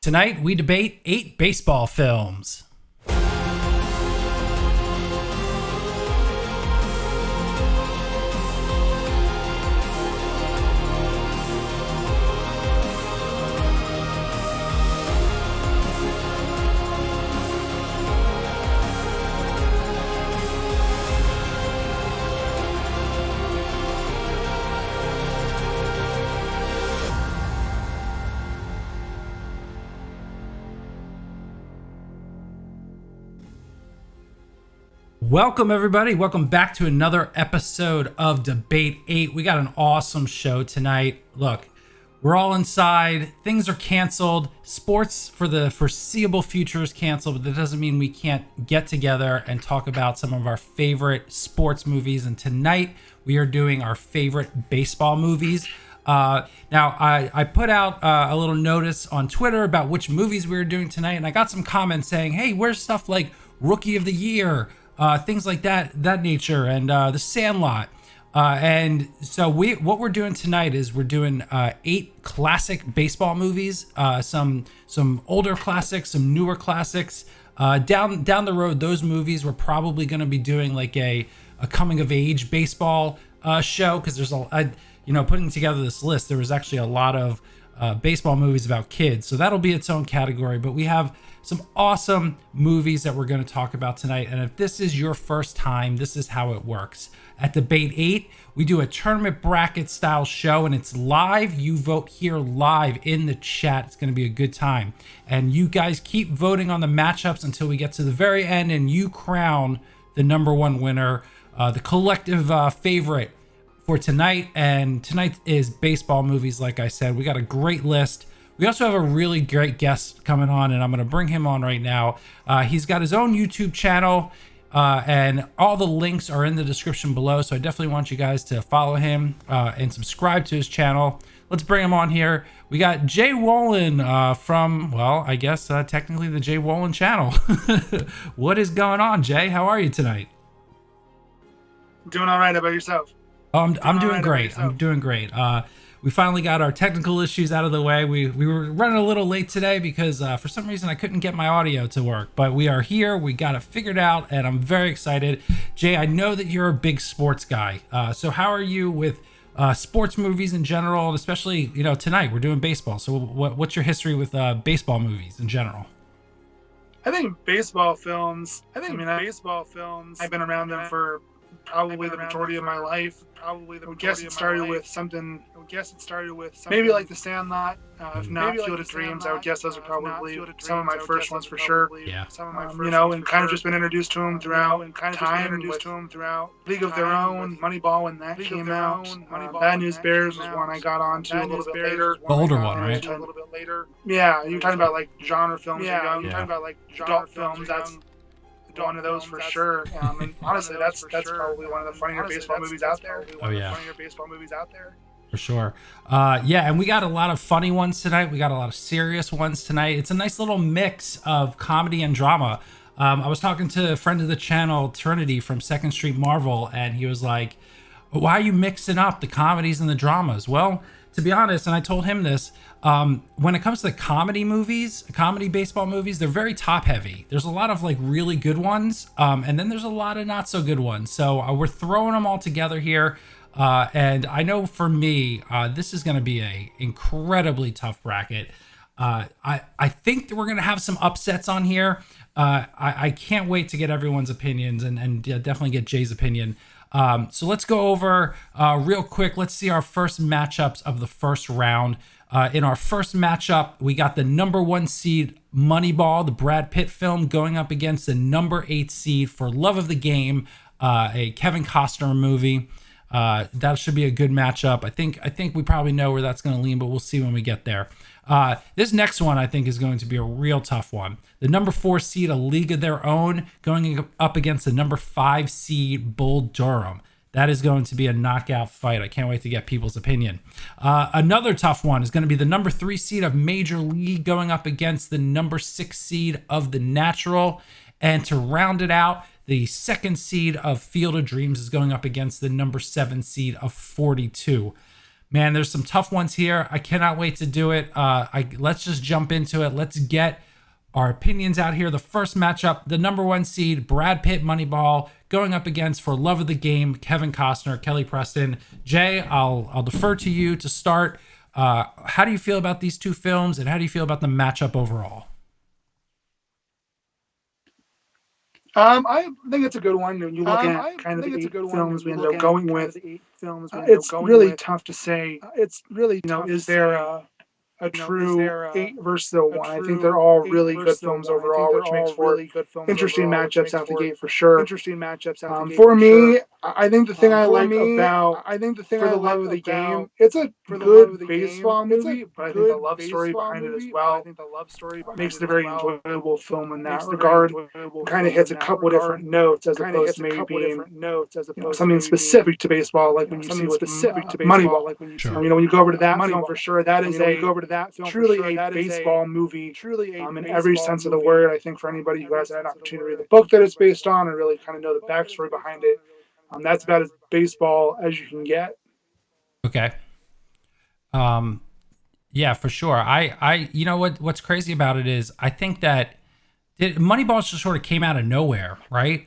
Tonight, we debate 8 baseball films. Welcome, everybody. Welcome back to another episode of Debate 8. We got an awesome show tonight. Look, we're all inside. Things are canceled. Sports for the foreseeable future is canceled, but that doesn't mean we can't get together and talk about some of our favorite sports movies. And tonight, we are doing our favorite baseball movies. Now, I put out a little notice on Twitter about which movies we were doing tonight, and I got some comments saying, hey, where's stuff like Rookie of the Year? Things like that nature, and The Sandlot. And so what we're doing tonight is we're doing 8 classic baseball movies, some older classics, some newer classics. Down the road, those movies we're probably going to be doing like a coming of age baseball show, because there's putting together this list, there was actually a lot of baseball movies about kids, so that'll be its own category. But we have some awesome movies that we're going to talk about tonight, and if this is your first time, this is how it works. At Debate 8, we do a tournament bracket style show, and it's live. You vote here live in the chat. It's going to be a good time, and you guys keep voting on the matchups until we get to the very end, and you crown the number one winner, the collective favorite for tonight. And tonight is baseball movies. Like I said, we got a great list. We also have a really great guest coming on, and I'm going to bring him on right now. He's got his own YouTube channel, and all the links are in the description below, so I definitely want you guys to follow him and subscribe to his channel. Let's bring him on here. We got Jay Wolin from, well, I guess technically the Jay Wolin channel. What is going on, Jay? How are you tonight? Doing all right. How about yourself? I'm doing great. I'm doing great. We finally got our technical issues out of the way. We were running a little late today because for some reason I couldn't get my audio to work, but we are here. We got it figured out, and I'm very excited. Jay, I know that you're a big sports guy. So how are you with sports movies in general, and especially, tonight we're doing baseball. So what's your history with baseball movies in general? I think baseball films, I've been around them for probably the majority of my life. I would guess it started with something maybe like The Sandlot, if not Field of Dreams. I would guess those are probably some of my first ones for sure. Yeah. And kind of just been introduced to them throughout time, with League of Their Own, Moneyball when that came out. Bad News Bears was one I got onto a little bit later. The older one, right? Yeah, you're talking about like genre films. You're talking about like adult films. That's one of those for sure. And honestly, that's probably one of the funnier baseball movies out there. Oh yeah, for sure. Yeah, and we got a lot of funny ones tonight. We got a lot of serious ones tonight. It's a nice little mix of comedy and drama. I was talking to a friend of the channel, Trinity from Second Street Marvel, and he was like, why are you mixing up the comedies and the dramas? Well, to be honest, and I told him this, when it comes to comedy baseball movies, they're very top heavy. There's a lot of like really good ones, and then there's a lot of not so good ones. So we're throwing them all together here. And I know for me, this is going to be a incredibly tough bracket. I think that we're going to have some upsets on here. I can't wait to get everyone's opinions and definitely get Jay's opinion. So let's go over real quick. Let's see our first matchups of the first round. In our first matchup, we got the number 1 seed Moneyball, the Brad Pitt film, going up against the number 8 seed For Love of the Game, a Kevin Costner movie. That should be a good matchup. I think we probably know where that's going to lean, but we'll see when we get there. This next one I think is going to be a real tough one. The number 4 seed A League of Their Own going up against the number 5 seed Bull Durham. That is going to be a knockout fight. I can't wait to get people's opinion. Another tough one is going to be the number 3 seed of Major League going up against the number 6 seed of The Natural. And to round it out, the 2nd seed of Field of Dreams is going up against the number 7 seed of 42. Man, there's some tough ones here. I cannot wait to do it. Let's just jump into it. Let's get our opinions out here. The first matchup, the number 1 seed, Brad Pitt, Moneyball, going up against For Love of the Game, Kevin Costner, Kelly Preston. Jay, I'll defer to you to start. How do you feel about these two films, and how do you feel about the matchup overall? I think it's a good one. When you look at kind of the eight films we ended up going with, it's really tough to say. It's really, is there a true 8 versus the 1? I think they're all really good films overall, which makes for interesting matchups out the gate for sure. For me, I think the thing I like about For the Love of the Game, it's a good baseball movie, but I think the love story behind it as well makes it a very enjoyable film in that regard. Kind of hits a couple different notes as opposed to maybe being something specific to baseball, like when you see with Moneyball. Sure. When you go over to that film for sure, that is truly a baseball movie in every sense of the word. I think for anybody who has an opportunity to read the book that it's based on and really kind of know the backstory behind it, that's about as baseball as you can get. Okay. Yeah, for sure. You know what's crazy about it is I think that Moneyball just sort of came out of nowhere, right?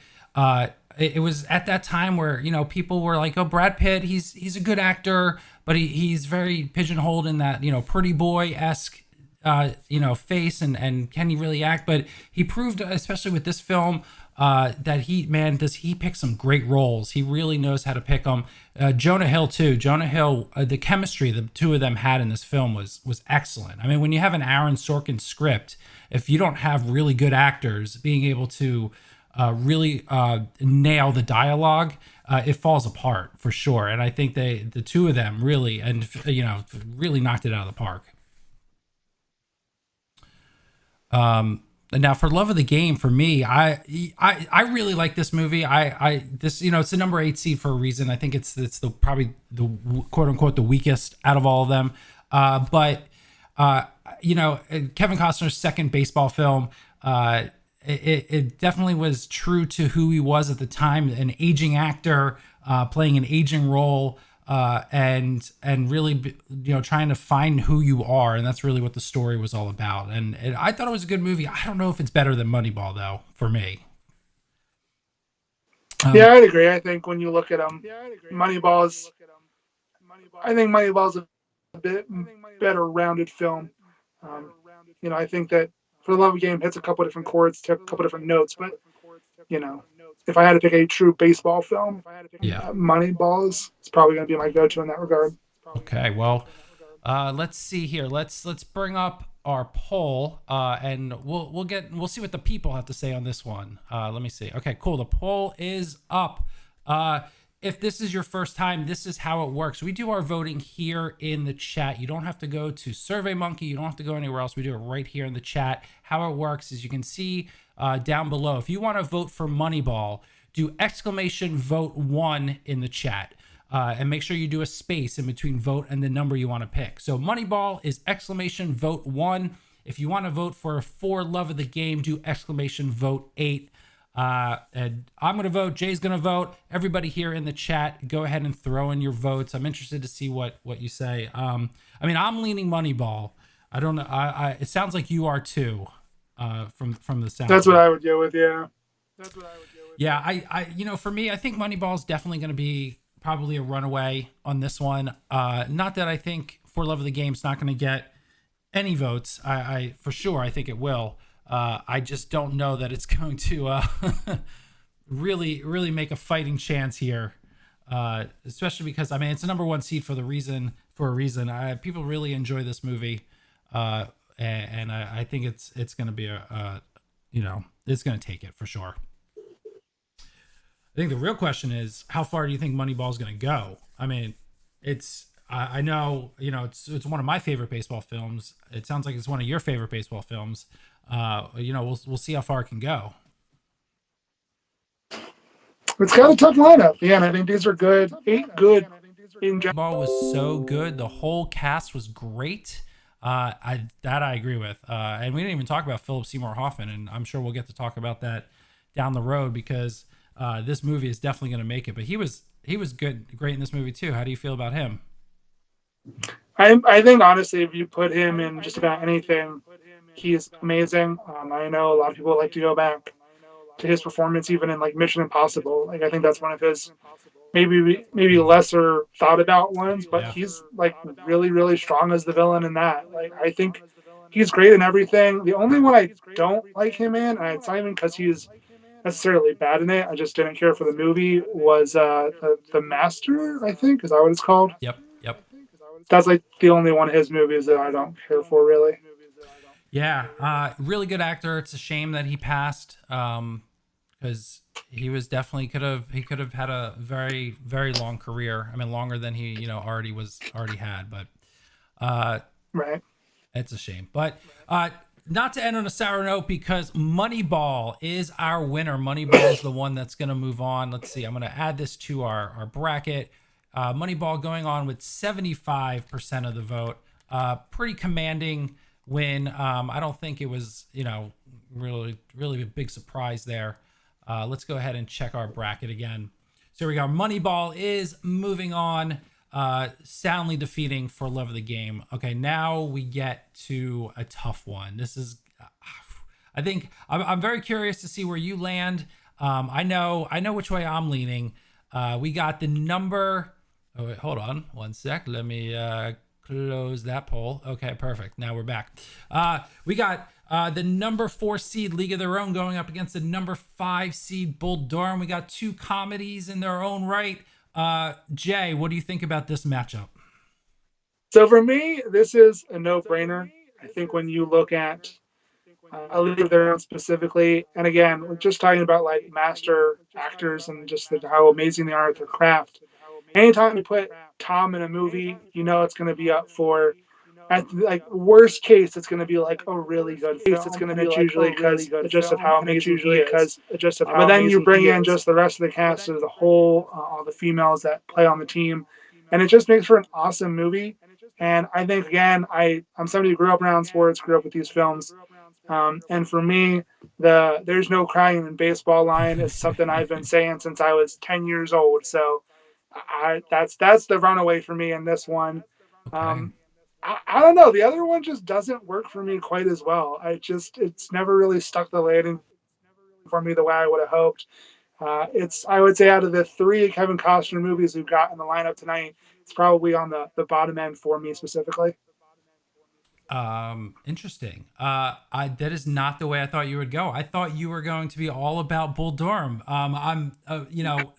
It was at that time where, people were like, oh, Brad Pitt, he's a good actor, but he's very pigeonholed in that, pretty boy-esque, face, and can he really act? But he proved, especially with this film, that does he pick some great roles. He really knows how to pick them. Jonah Hill too. Jonah Hill, the chemistry the two of them had in this film was excellent. I mean, when you have an Aaron Sorkin script, if you don't have really good actors being able to really nail the dialogue, it falls apart for sure. And I think the two of them really knocked it out of the park. Now, For Love of the Game, for me, I really like this movie. It's the number 8 seed for a reason. I think it's probably the quote unquote the weakest out of all of them. But Kevin Costner's second baseball film, it definitely was true to who he was at the time, an aging actor playing an aging role. And really, trying to find who you are. And that's really what the story was all about. And I thought it was a good movie. I don't know if it's better than Moneyball, though, for me. Yeah, I'd agree. I think when you look at them, Moneyball's a bit better rounded film. I think that For the Love of the Game hits a couple different chords, took a couple different notes, but, if I had to pick a true baseball film, Moneyball is probably going to be my go-to in that regard. Okay, well, let's see here. Let's bring up our poll, and we'll see what the people have to say on this one. Let me see. Okay, cool. The poll is up. If this is your first time, this is how it works. We do our voting here in the chat. You don't have to go to SurveyMonkey. You don't have to go anywhere else. We do it right here in the chat. How it works is you can see down below. If you want to vote for Moneyball, do exclamation vote 1 in the chat. And make sure you do a space in between vote and the number you want to pick. So Moneyball is exclamation vote 1. If you want to vote for Love of the Game, do exclamation vote 8. And I'm going to vote. Jay's going to vote. Everybody here in the chat, go ahead and throw in your votes. I'm interested to see what you say. I'm leaning Moneyball. I don't know. It sounds like you are too, from the sound. That's what I would go with. Yeah. Yeah. I for me, I think Moneyball is definitely going to be probably a runaway on this one. Not that I think For Love of the Game is not going to get any votes. I for sure, I think it will. I just don't know that it's going to really make a fighting chance here, especially because it's a number 1 seed for a reason. People really enjoy this movie, and I think it's going to be it's going to take it for sure. I think the real question is, how far do you think Moneyball is going to go? I know it's one of my favorite baseball films. It sounds like it's one of your favorite baseball films. We'll see how far it can go. It's got a tough lineup. Yeah, and I think these are good. 8 good. Ball was so good. The whole cast was great. I agree with. And we didn't even talk about Philip Seymour Hoffman, and I'm sure we'll get to talk about that down the road because this movie is definitely going to make it. But he was great in this movie too. How do you feel about him? I think honestly, if you put him in just about anything, he's amazing. I know a lot of people like to go back to his performance even in like Mission Impossible. Like I think that's one of his maybe lesser thought about ones, but Yeah. he's like really strong as the villain in that. Like I think he's great in everything. The only one I don't like him in, and it's not even because he's necessarily bad in it. I just didn't care for the movie. Was the Master? I think is that what it's called. Yep. Yep. That's like the only one of his movies that I don't care for really. Yeah. Really good actor. It's a shame that he passed. Because he was definitely could have had a very long career. I mean, longer than he already had. But Right. it's a shame. But not to end on a sour note, because Moneyball is our winner. Moneyball is the one that's going to move on. Let's see. I'm going to add this to our bracket. Moneyball going on with 75% of the vote. Pretty commanding win. I don't think it was, really a big surprise there. Let's go ahead and check our bracket again. So here we go. Moneyball is moving on, soundly defeating For Love of the Game. Okay, now we get to a tough one. This is, I think, I'm very curious to see where you land. I know which way I'm leaning. We got the number. Oh wait, hold on one sec. Let me close that poll. Okay, perfect. Now we're back. We got the number 4 seed League of Their Own going up against the number 5 seed Bull Durham. We got two comedies in their own right. Jay, what do you think about this matchup? So for me, this is a no-brainer. I think when you look at a League of Their Own specifically, and again, we're just talking about like master actors and just how amazing they are at their craft. Anytime you put Tom in a movie, you know it's going to be up for, at like worst case, it's going to be like a really good film, and it's usually because just of how amazing he is. But then you bring in just the rest of the cast as a whole, all the females that play on the team, and it just makes for an awesome movie. And I think again, I'm somebody who grew up around sports, grew up with these films, and for me, "There's no crying in baseball" line is something I've been saying since I was 10 years old. So that's the runaway for me in this one. Okay. Um, I don't know. The other one just doesn't work for me quite as well. It's never really stuck the landing for me the way I would have hoped. It's I would say out of the three Kevin Costner movies we've got in the lineup tonight, it's probably on the bottom end for me specifically. Interesting. That is not the way I thought you would go. I thought you were going to be all about Bull Durham. I'm,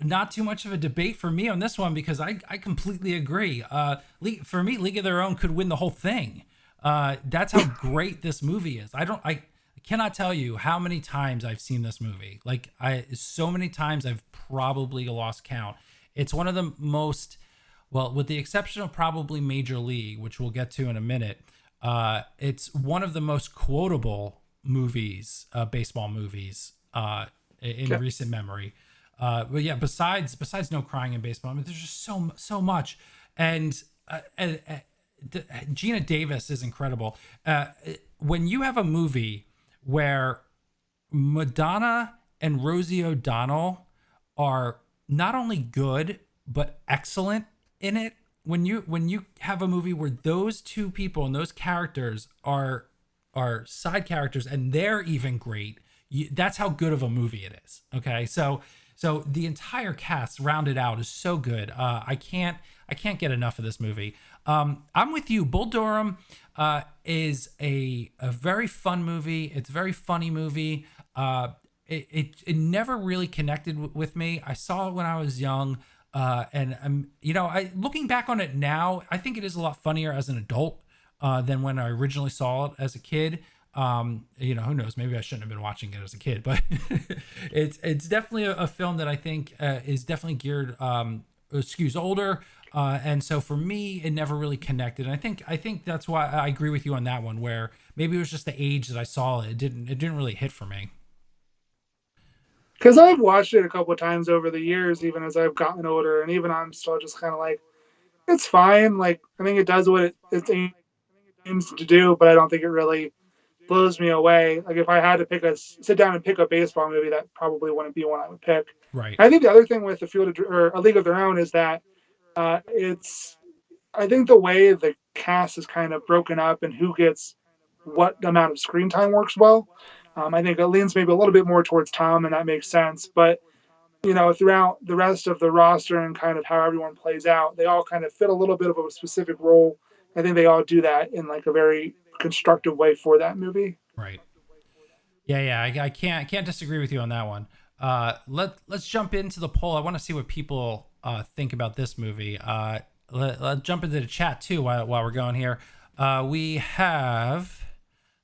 not too much of a debate for me on this one because I completely agree. For me, League of Their Own could win the whole thing. That's how great this movie is. I cannot tell you how many times I've seen this movie. So many times I've probably lost count. It's one of the most, well, with the exception of probably Major League, which we'll get to in a minute. It's one of the most quotable movies, baseball movies, in Okay. recent memory. But yeah, besides no crying in baseball, I mean, there's just so much, and Gina Davis is incredible. When you have a movie where Madonna and Rosie O'Donnell are not only good but excellent in it, when you have a movie where those two people and those characters are side characters and they're even great, that's how good of a movie it is. Okay, so the entire cast rounded out is so good. I can't get enough of this movie. I'm with you. Bull Durham is a very fun movie. It's a very funny movie. It never really connected with me. I saw it when I was young. And I looking back on it now, I think it is a lot funnier as an adult than when I originally saw it as a kid. Who knows? Maybe I shouldn't have been watching it as a kid, but it's definitely a film that I think is definitely geared skews older. And so for me, it never really connected. And I think that's why I agree with you on that one, where maybe it was just the age that I saw it. It didn't really hit for me. Because I've watched it a couple of times over the years, even as I've gotten older, and even I'm still just kind of like, it's fine. Like I think it does what it aims to do, but I don't think it really blows me away. Like if I had to sit down and pick a baseball movie, that probably wouldn't be one I would pick. Right. I think the other thing with the Field of, or A League of Their Own is that it's I think the way the cast is kind of broken up and who gets what amount of screen time works well. I think it leans maybe a little bit more towards Tom, and that makes sense. But throughout the rest of the roster and kind of how everyone plays out, they all kind of fit a little bit of a specific role. I think they all do that in like a very constructive way for that movie. Right. Yeah. I can't disagree with you on that one. Let's jump into the poll. I want to see what people think about this movie. Let's jump into the chat too while we're going here. We have,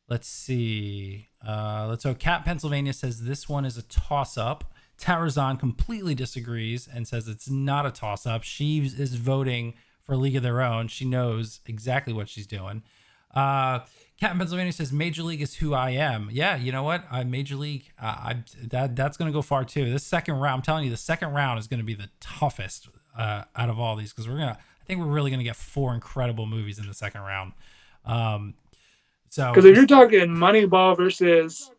let's see. So Cat Pennsylvania says this one is a toss up. Tarazan completely disagrees and says it's not a toss up. She is voting for League of Their Own. She knows exactly what she's doing. Captain Pennsylvania says Major League is who I am. Yeah, you know what? Major League, that's going to go far too. This second round, I'm telling you, the second round is going to be the toughest out of all these because I think we're really going to get 4 incredible movies in the second round. So because if you're talking Moneyball versus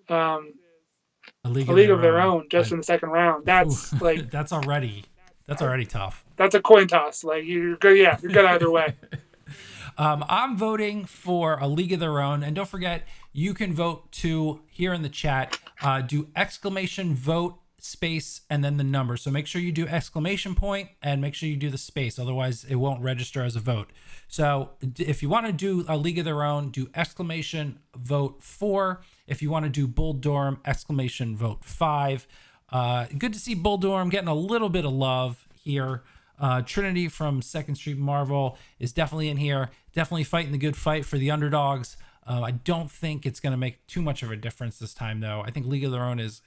A League of Their Own just in the second round, that's like that's already tough. That's a coin toss. Like you're good. Yeah, you're good either way. I'm voting for A League of Their Own. And don't forget, you can vote too here in the chat. Do exclamation vote space and then the number. So make sure you do exclamation point and make sure you do the space. Otherwise, it won't register as a vote. So if you want to do A League of Their Own, do exclamation vote 4. If you want to do Bull Durham, exclamation vote 5. Good to see Bull Durham getting a little bit of love here. Trinity from Second Street Marvel is definitely in here, definitely fighting the good fight for the underdogs. I don't think it's going to make too much of a difference this time, though. I think League of Their Own is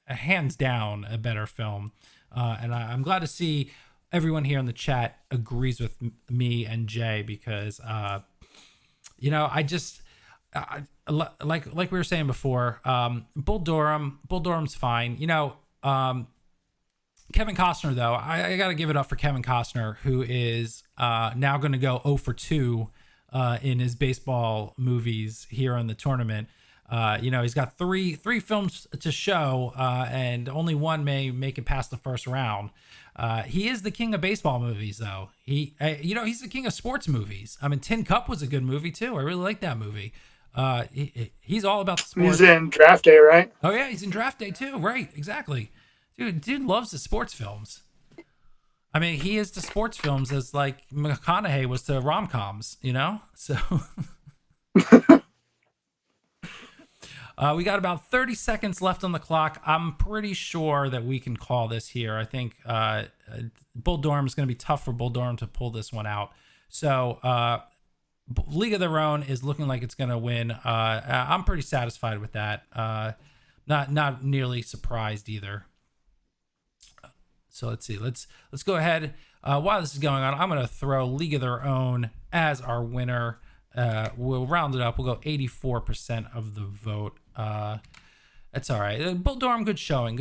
hands down a better film, and I'm glad to see everyone here in the chat agrees with me and Jay because I just like we were saying before, Bull Durham's fine. Kevin Costner, though, I got to give it up for Kevin Costner, who is now going to go 0 for 2 in his baseball movies here in the tournament. He's got three films to show, and only one may make it past the first round. He is the king of baseball movies, though. He's the king of sports movies. I mean, Tin Cup was a good movie, too. I really like that movie. He's all about the sports. He's in Draft Day, right? Oh, yeah, he's in Draft Day, too. Right, exactly. Dude loves the sports films. I mean, he is to sports films as like McConaughey was to rom-coms, So we got about 30 seconds left on the clock. I'm pretty sure that we can call this here. I think Bull Durham is going to be tough for Bull Durham to pull this one out. So League of Their Own is looking like it's going to win. I'm pretty satisfied with that. Not nearly surprised either. So let's see. Let's go ahead. While this is going on, I'm going to throw League of Their Own as our winner. We'll round it up. We'll go 84% of the vote. That's all right. Bull Durham, good showing.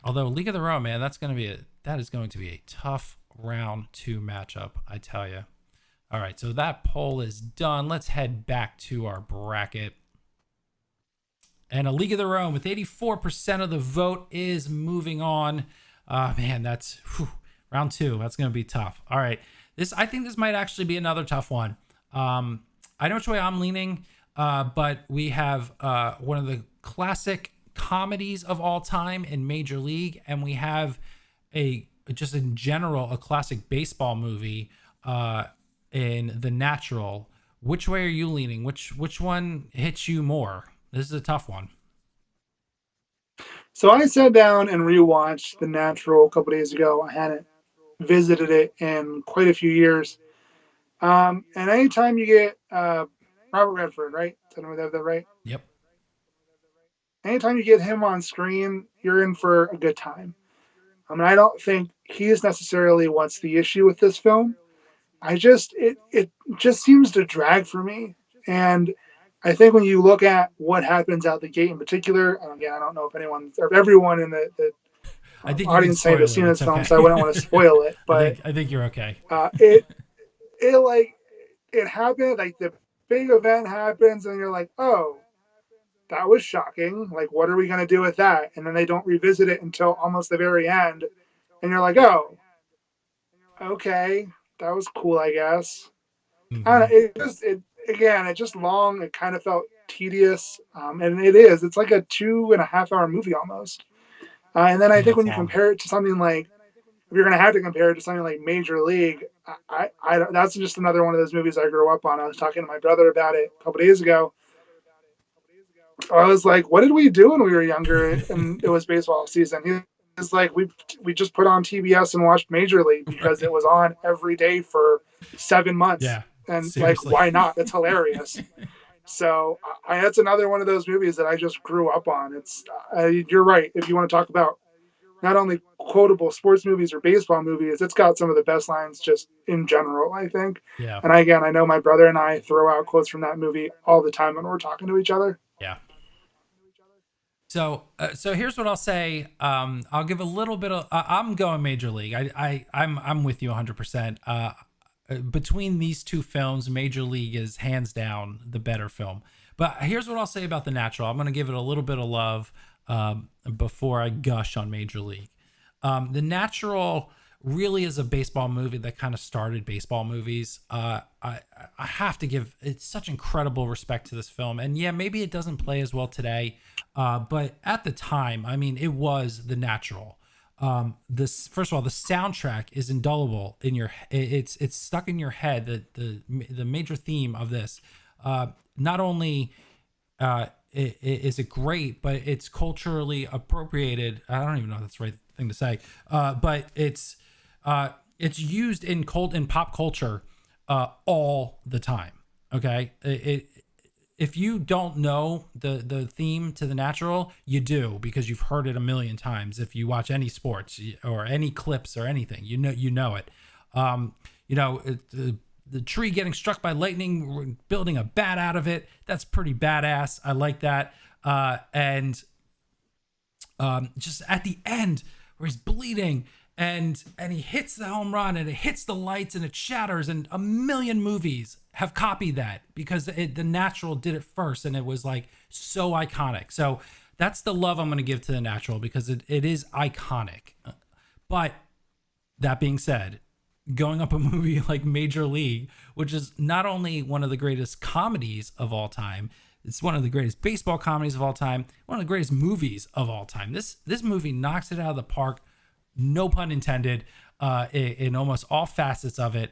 Although League of Their Own, man, that is going to be a tough round 2 matchup, I tell you. All right, so that poll is done. Let's head back to our bracket. And A League of Their Own with 84% of the vote is moving on. Man, that's round 2. That's going to be tough. All right. I think this might actually be another tough one. I know which way I'm leaning, but we have one of the classic comedies of all time in Major League, and we have just in general, a classic baseball movie in The Natural. Which way are you leaning? Which one hits you more? This is a tough one. So I sat down and rewatched The Natural a couple days ago. I hadn't visited it in quite a few years. And anytime you get Robert Redford, right? Did I have that right? Yep. Anytime you get him on screen, you're in for a good time. I mean, I don't think he is necessarily what's the issue with this film. It just seems to drag for me. And I think when you look at what happens out the gate in particular, and again, I don't know if anyone or everyone in the audience has seen this film, so I wouldn't want to spoil it. But I think you're okay. It happened, like the big event happens, and you're like, oh, that was shocking. Like, what are we going to do with that? And then they don't revisit it until almost the very end, and you're like, oh, okay, that was cool, I guess. I don't Hmm. know. It just long. It kind of felt tedious, and it is. It's like a 2.5 hour movie almost. And then I Yeah, think it's when you long. compare it to something like, if you're going to have to compare it to something like Major League, that's just another one of those movies I grew up on. I was talking to my brother about it a couple days ago. I was like, "What did we do when we were younger and it was baseball season?" He was like, "We just put on TBS and watched Major League because Right. it was on every day for 7 months." Yeah. And like, Seriously. why not? It's hilarious. So that's another one of those movies that I just grew up on. You're right. If you want to talk about not only quotable sports movies or baseball movies, it's got some of the best lines just in general, I think. Yeah. And again, I know my brother and I throw out quotes from that movie all the time when we're talking to each other. Yeah. So here's what I'll say. I'll give a little bit of. I'm going Major League. I'm with you 100%. Between these two films, Major League is hands down the better film. But here's what I'll say about The Natural. I'm going to give it a little bit of love before I gush on Major League. The Natural really is a baseball movie that kind of started baseball movies. I have to give it's such incredible respect to this film, and yeah, maybe it doesn't play as well today, but at the time, I mean, it was The Natural. This first of all, the soundtrack is indelible in your. It's stuck in your head. The major theme of this, not only is it great, but it's culturally appropriated. I don't even know if that's the right thing to say, but it's used in pop culture all the time. Okay, if you don't know the theme to The Natural, you do because you've heard it a million times. If you watch any sports or any clips or anything, you know it. Um, the tree getting struck by lightning, building a bat out of it. That's pretty badass. I like that. And just at the end where he's bleeding and he hits the home run and it hits the lights and it shatters, and a million movies have copied that because The Natural did it first and it was like so iconic. So that's the love I'm going to give to The Natural because it is iconic. But that being said, going up a movie like Major League, which is not only one of the greatest comedies of all time, it's one of the greatest baseball comedies of all time, one of the greatest movies of all time. This movie knocks it out of the park, no pun intended, in almost all facets of it.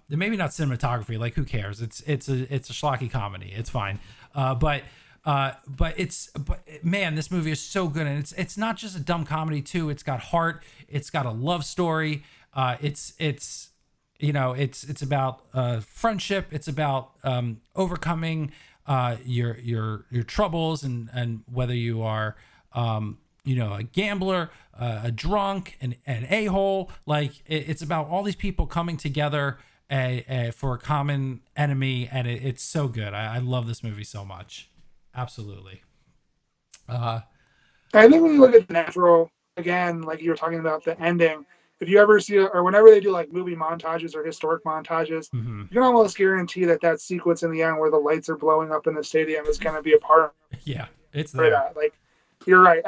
Maybe not cinematography, like who cares? It's a schlocky comedy. It's fine. But man, this movie is so good, and it's not just a dumb comedy too. It's got heart. It's got a love story. It's about friendship. It's about overcoming your troubles, and whether you are a gambler, a drunk, an a-hole. Like it's about all these people coming together for a common enemy, and it's so good. I love this movie so much. Absolutely. Uh, I think when you look at The Natural, again, like you were talking about the ending, if you ever see or whenever they do like movie montages or historic montages, mhm. you can almost guarantee that sequence in the end where the lights are blowing up in the stadium is going to be a part Yeah, it's of there. that. Like you're right,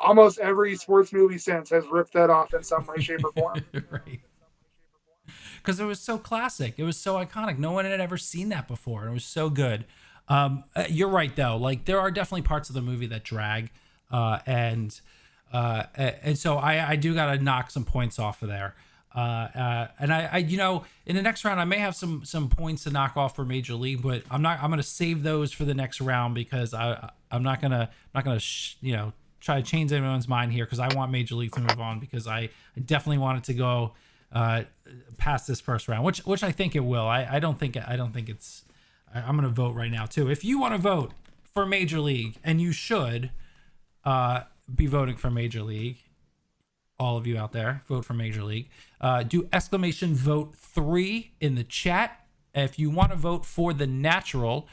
almost every sports movie since has ripped that off in some way, shape, or form. Right. Because it was so classic. It was so iconic. No one had ever seen that before. And it was so good. You're right though. Like there are definitely parts of the movie that drag, and so I do gotta knock some points off of there. And in the next round I may have some points to knock off for Major League, but I'm gonna save those for the next round because I'm not gonna try to change anyone's mind here because I want Major League to move on because I definitely want it to go uh, past this first round, which I think it will. I don't think it's. I'm gonna vote right now too. If you want to vote for Major League, and you should be voting for Major League, all of you out there, vote for Major League. Do exclamation vote 3 in the chat. If you want to vote for The Natural,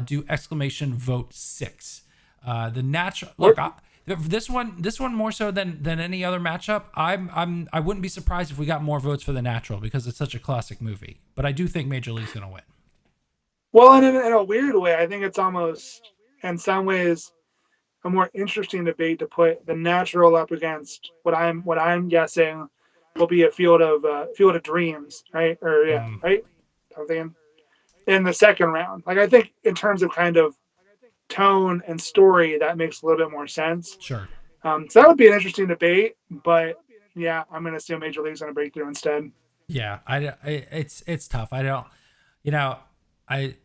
do exclamation vote 6. The natural look. This one more so than any other matchup. I wouldn't be surprised if we got more votes for The Natural because it's such a classic movie. But I do think Major League's gonna win. Well, and in a weird way, I think it's almost, in some ways, a more interesting debate to put The Natural up against what I'm guessing will be a Field of Dreams, right? Or yeah, Mm, right. I'm thinking in the second round. Like I think in terms of kind of tone and story, that makes a little bit more sense. sure. So that would be an interesting debate, but yeah, I'm going to assume Major League's going to break through instead. Yeah, it's tough. I don't, you know, I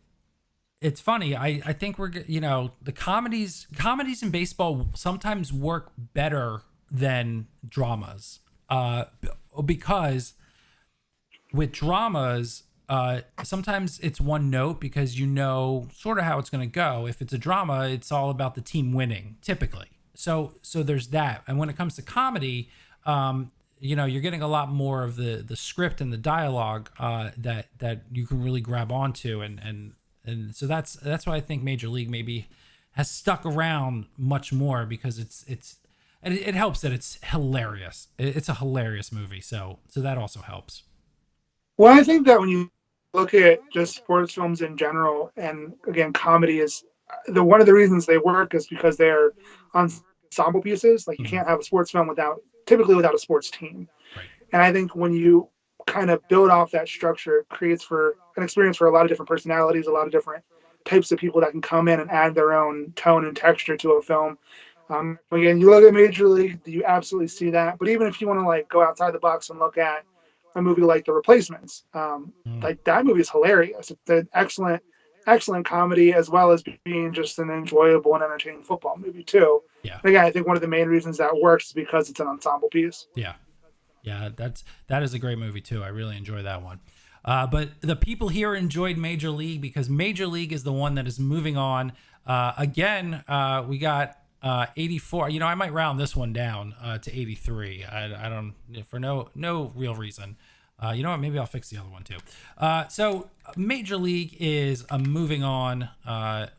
it's funny. I think the comedies in baseball sometimes work better than dramas. Because with dramas, sometimes it's one note because you know sort of how it's going to go. If it's a drama, it's all about the team winning typically. So there's that. And when it comes to comedy, you're getting a lot more of the script and the dialogue that you can really grab onto, and so that's why I think Major League maybe has stuck around much more because it's and it helps that it's hilarious. It's a hilarious movie, so that also helps. Well, I think that when you look at just sports films in general, and again, comedy is the one of the reasons they work is because they're ensemble pieces. Like you Mhm. can't have a sports film typically without a sports team. Right. And I think when you kind of build off that structure, it creates for an experience for a lot of different personalities, a lot of different types of people that can come in and add their own tone and texture to a film. Again, you look at Major League, you absolutely see that. But even if you want to like go outside the box and look at a movie like The Replacements, Mm. like that movie is hilarious. It's an excellent comedy as well as being just an enjoyable and entertaining football movie too. Yeah. And again, I think one of the main reasons that works is because it's an ensemble piece. Yeah. Yeah, that is a great movie too. I really enjoy that one. But the people here enjoyed Major League because Major League is the one that is moving on. Again, we got 84. I might round this one down to 83. I don't for no real reason. You know what? Maybe I'll fix the other one too. So Major League is moving on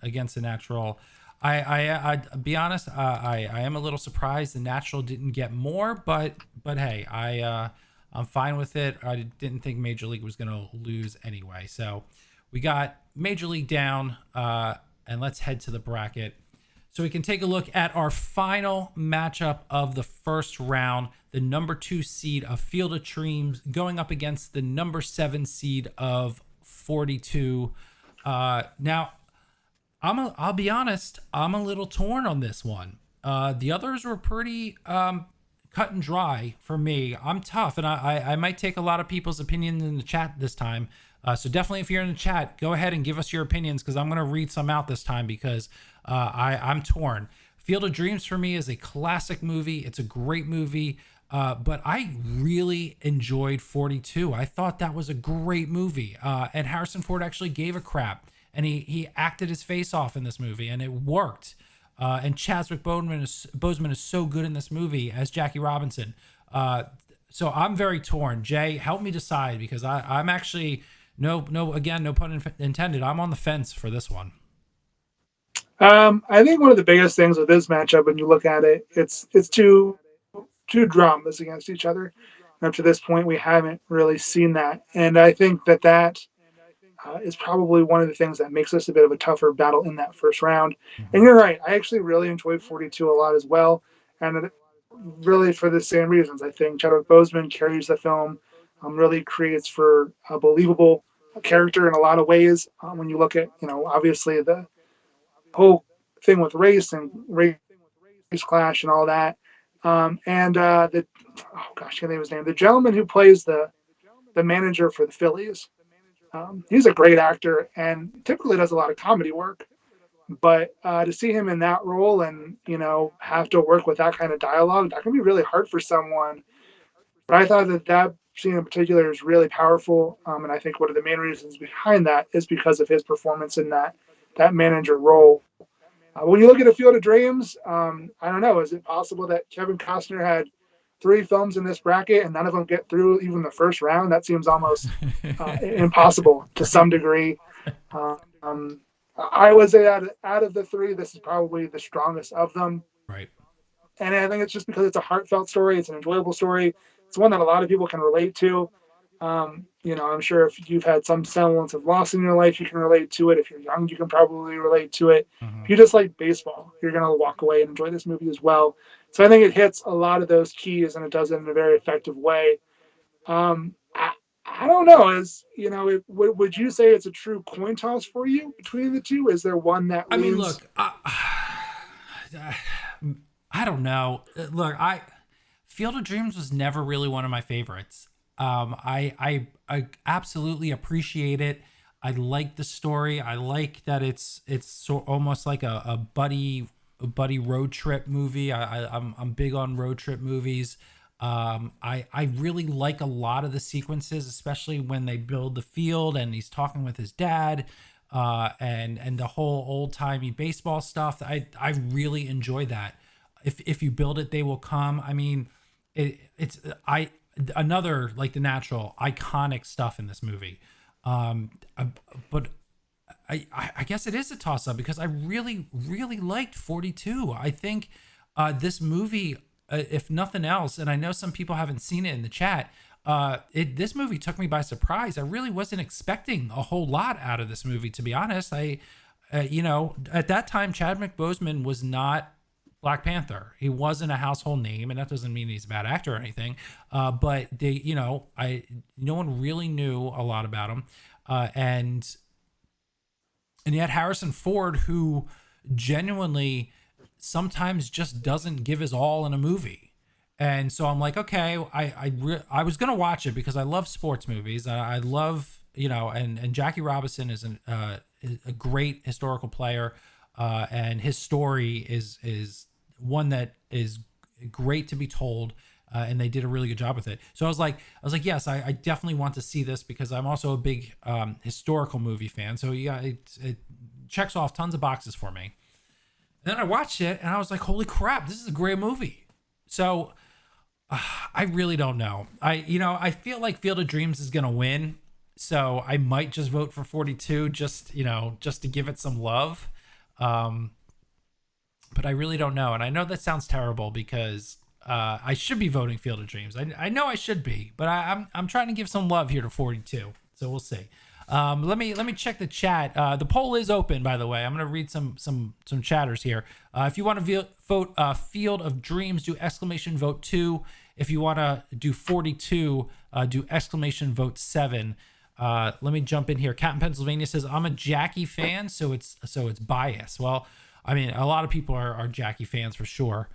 against the Natural. I be honest. I am a little surprised the Natural didn't get more, but hey, I'm fine with it. I didn't think Major League was gonna lose anyway. So we got Major League down, and let's head to the bracket so we can take a look at our final matchup of the first round. The number 2 seed of Field of Dreams going up against the number 7 seed of 42. Now I'll be honest, I'm a little torn on this one. The others were pretty cut and dry for me. I'm tough, and I might take a lot of people's opinions in the chat this time. So definitely, if you're in the chat, go ahead and give us your opinions because I'm going to read some out this time because I'm torn. Field of Dreams for me is a classic movie. It's a great movie. But I really enjoyed 42. I thought that was a great movie. And Harrison Ford actually gave a crap. And he acted his face off in this movie, and it worked. And Chadwick Boseman is so good in this movie as Jackie Robinson. So I'm very torn. Jay, help me decide because I'm actually no pun intended. I'm on the fence for this one. I think one of the biggest things with this matchup, when you look at it, it's two dramas against each other. And up to this point, we haven't really seen that, and I think that is probably one of the things that makes this a bit of a tougher battle in that first round. And Mm-hmm. you're right, I actually really enjoyed 42 a lot as well, and really for the same reasons. I think Chadwick Boseman carries the film, really creates for a believable character in a lot of ways. When you look at, obviously the whole thing with race and race clash and all that. And the oh gosh, I can't think of his name. The gentleman who plays the manager for the Phillies. He's a great actor and typically does a lot of comedy work. But to see him in that role and have to work with that kind of dialogue, that can be really hard for someone. But I thought that scene in particular is really powerful, and I think one of the main reasons behind that is because of his performance in that manager role. When you look at A Field of Dreams, I don't know. Is it possible that Kevin Costner had 3 films in this bracket and none of them get through even the first round? That seems almost impossible to some degree. Um, I would say out of the 3, this is probably the strongest of them. Right. And I think it's just because it's a heartfelt story. It's an enjoyable story. It's one that a lot of people can relate to. I'm sure if you've had some semblance of loss in your life, you can relate to it. If you're young, you can probably relate to it. Mm-hmm. If you just like baseball, you're going to walk away and enjoy this movie as well. So I think it hits a lot of those keys and it does it in a very effective way. I don't know. Would you say it's a true coin toss for you between the two? Is there one that I mean, leans? look, I don't know. Look, I Field of Dreams was never really one of my favorites. I absolutely appreciate it. I like the story. I like that it's almost like a buddy road trip movie. I'm big on road trip movies. I really like a lot of the sequences, especially when they build the field and he's talking with his dad, and the whole old timey baseball stuff. I really enjoy that. If you build it, they will come. I mean, it's I another like the natural iconic stuff in this movie. Uh, but I guess it is a toss up because I really really liked 42. I think this movie, if nothing else, and I know some people haven't seen it in the chat. This movie took me by surprise. I really wasn't expecting a whole lot out of this movie, to be honest. At that time, Chadwick Boseman was not Black Panther. He wasn't a household name, and that doesn't mean he's a bad actor or anything. But no one really knew a lot about him, and yet Harrison Ford, who genuinely sometimes just doesn't give his all in a movie. And so I'm like, okay, I was gonna watch it because I love sports movies. I love, and Jackie Robinson is a great historical player, and his story is one that is great to be told, and they did a really good job with it. So I was like, yes, I definitely want to see this because I'm also a big historical movie fan. So yeah, it checks off tons of boxes for me. And then I watched it and I was like, holy crap, this is a great movie. So I really don't know. I feel like Field of Dreams is gonna win, so I might just vote for 42, just to give it some love. Um, but I really don't know, and I know that sounds terrible because I should be voting Field of Dreams. I know I should be, but I'm trying to give some love here to 42. So we'll see. Let me check the chat. The poll is open, by the way. I'm gonna read some chatters here. If you want to vote Field of Dreams, do exclamation vote 2. If you want to do 42, do exclamation vote 7. Let me jump in here. Captain Pennsylvania says I'm a Jackie fan, so it's biased. Well, I mean, a lot of people are Jackie fans for sure.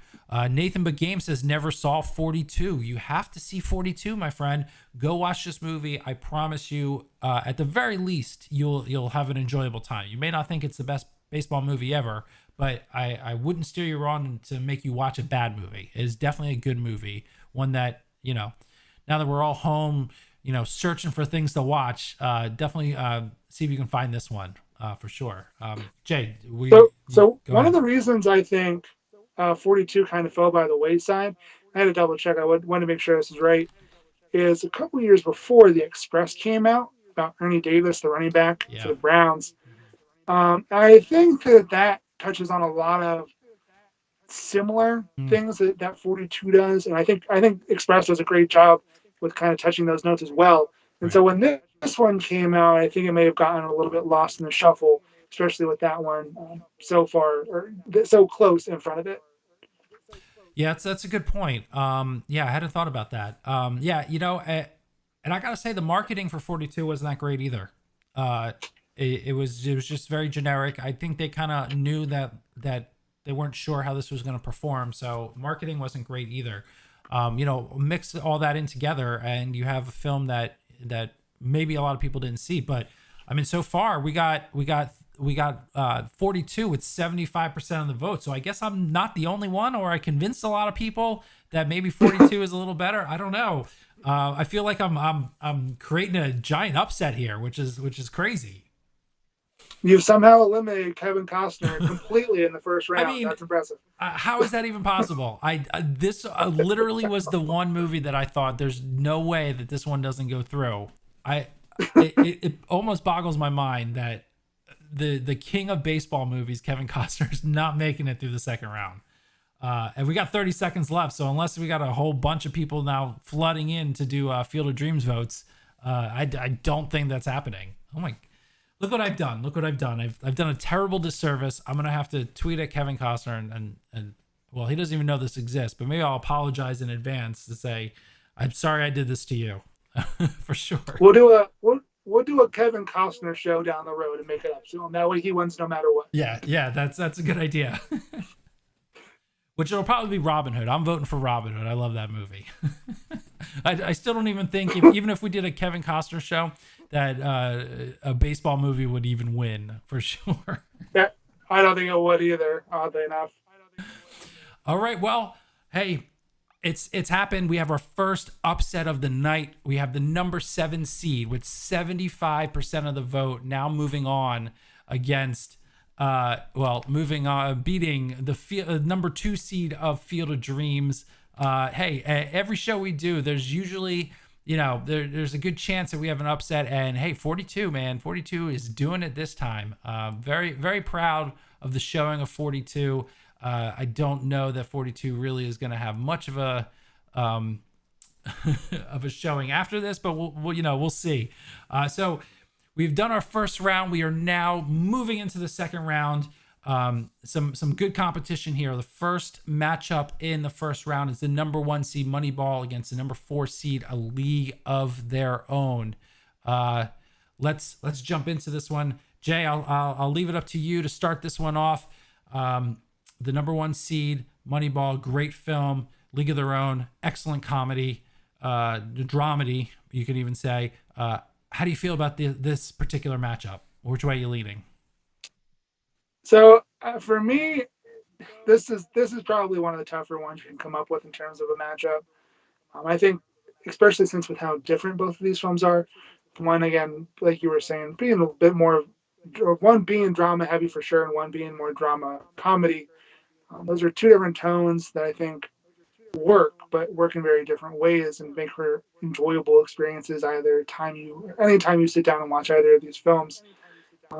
Nathan But Game says never saw 42. You have to see 42, my friend. Go watch this movie. I promise you, at the very least, you'll have an enjoyable time. You may not think it's the best baseball movie ever, but I wouldn't steer you on to make you watch a bad movie. It is definitely a good movie. One that, now that we're all home, searching for things to watch, definitely see if you can find this one. For sure. Jay, So go one of ahead. the reasons I think 42 kind of fell by the wayside, I had to double check. I wanted to make sure this is right. Is a couple years before The Express came out about Ernie Davis, the running back for Yeah. the Browns. I think that touches on a lot of similar Mm, things that 42 does, and I think Express does a great job with kind of touching those notes as well. And right. so when this one came out, I think it may have gotten a little bit lost in the shuffle, especially with that one so far or so close in front of it. Yeah, that's a good point. Yeah, I hadn't thought about that. Yeah, and I gotta say the marketing for 42 wasn't that great either. Uh, it was just very generic. I think they kind of knew that they weren't sure how this was going to perform, so marketing wasn't great either. Mix all that in together, and you have a film that maybe a lot of people didn't see. But I mean, so far we got 42 with 75% of the vote. So I guess I'm not the only one, or I convinced a lot of people that maybe 42 is a little better. I don't know. I feel like I'm creating a giant upset here, which is crazy. You've somehow eliminated Kevin Costner completely in the first I round. mean, That's impressive. how is that even possible? This literally was the one movie that I thought there's no way that this one doesn't go through. I it almost boggles my mind that the king of baseball movies, Kevin Costner, is not making it through the second round. And we got 30 seconds left, so unless we got a whole bunch of people now flooding in to do Field of Dreams votes, I don't think that's happening. Oh my! Look what I've done! Look what I've done! I've done a terrible disservice. I'm gonna have to tweet at Kevin Costner and well, he doesn't even know this exists, but maybe I'll apologize in advance to say I'm sorry I did this to you. For sure. We'll do a Kevin Costner show down the road and make it up to him. That way he wins no matter what. Yeah, that's a good idea. Which will probably be Robin Hood. I'm voting for Robin Hood. I love that movie. I still don't even think, even if we did a Kevin Costner show, that a baseball movie would even win for sure. Yeah, I don't think it would either. Oddly enough. All right, well, hey, it's happened. We have our first upset of the night. We have the number 7 seed with 75% of the vote now moving on against moving on, beating the number 2 seed of Field of Dreams. Hey, every show we do, there's usually, there's a good chance that we have an upset. And hey, 42, man, 42 is doing it this time. Very, very proud of the showing of 42. I don't know that 42 really is going to have much of a of a showing after this, but we'll see. So we've done our first round. We are now moving into the second round. Some good competition here. The first matchup in the first round is the number 1 seed Moneyball against the number 4 seed A League of Their Own. Let's jump into this one. Jay, I'll leave it up to you to start this one off. The number 1 seed, Moneyball, great film. League of Their Own, excellent comedy, dramedy, you could even say. How do you feel about this particular matchup? Which way are you leaning? So for me, this is probably one of the tougher ones you can come up with in terms of a matchup. I think, especially since with how different both of these films are. One, again, like you were saying, being a bit more, one being drama heavy for sure, and one being more drama comedy. Those are 2 different tones that I think work, but work in very different ways and make for enjoyable experiences anytime you sit down and watch either of these films.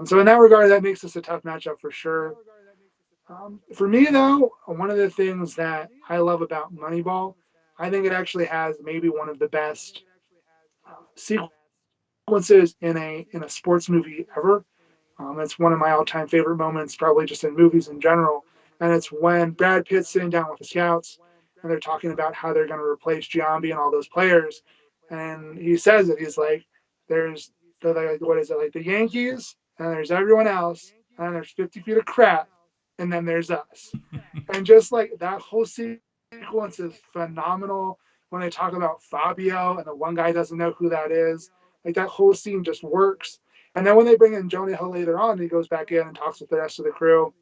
So in that regard, that makes this a tough matchup for sure. For me, though, one of the things that I love about Moneyball, I think it actually has maybe one of the best sequences in a sports movie ever. It's one of my all-time favorite moments, probably just in movies in general. And it's when Brad Pitt's sitting down with the scouts, and they're talking about how they're going to replace Giambi and all those players. And he says it. He's like, "There's what is it, like the Yankees, and there's everyone else, and there's 50 feet of crap, and then there's us." And just like that whole sequence is phenomenal. When they talk about Fabio, and the one guy doesn't know who that is, like that whole scene just works. And then when they bring in Jonah Hill later on, he goes back in and talks with the rest of the crew.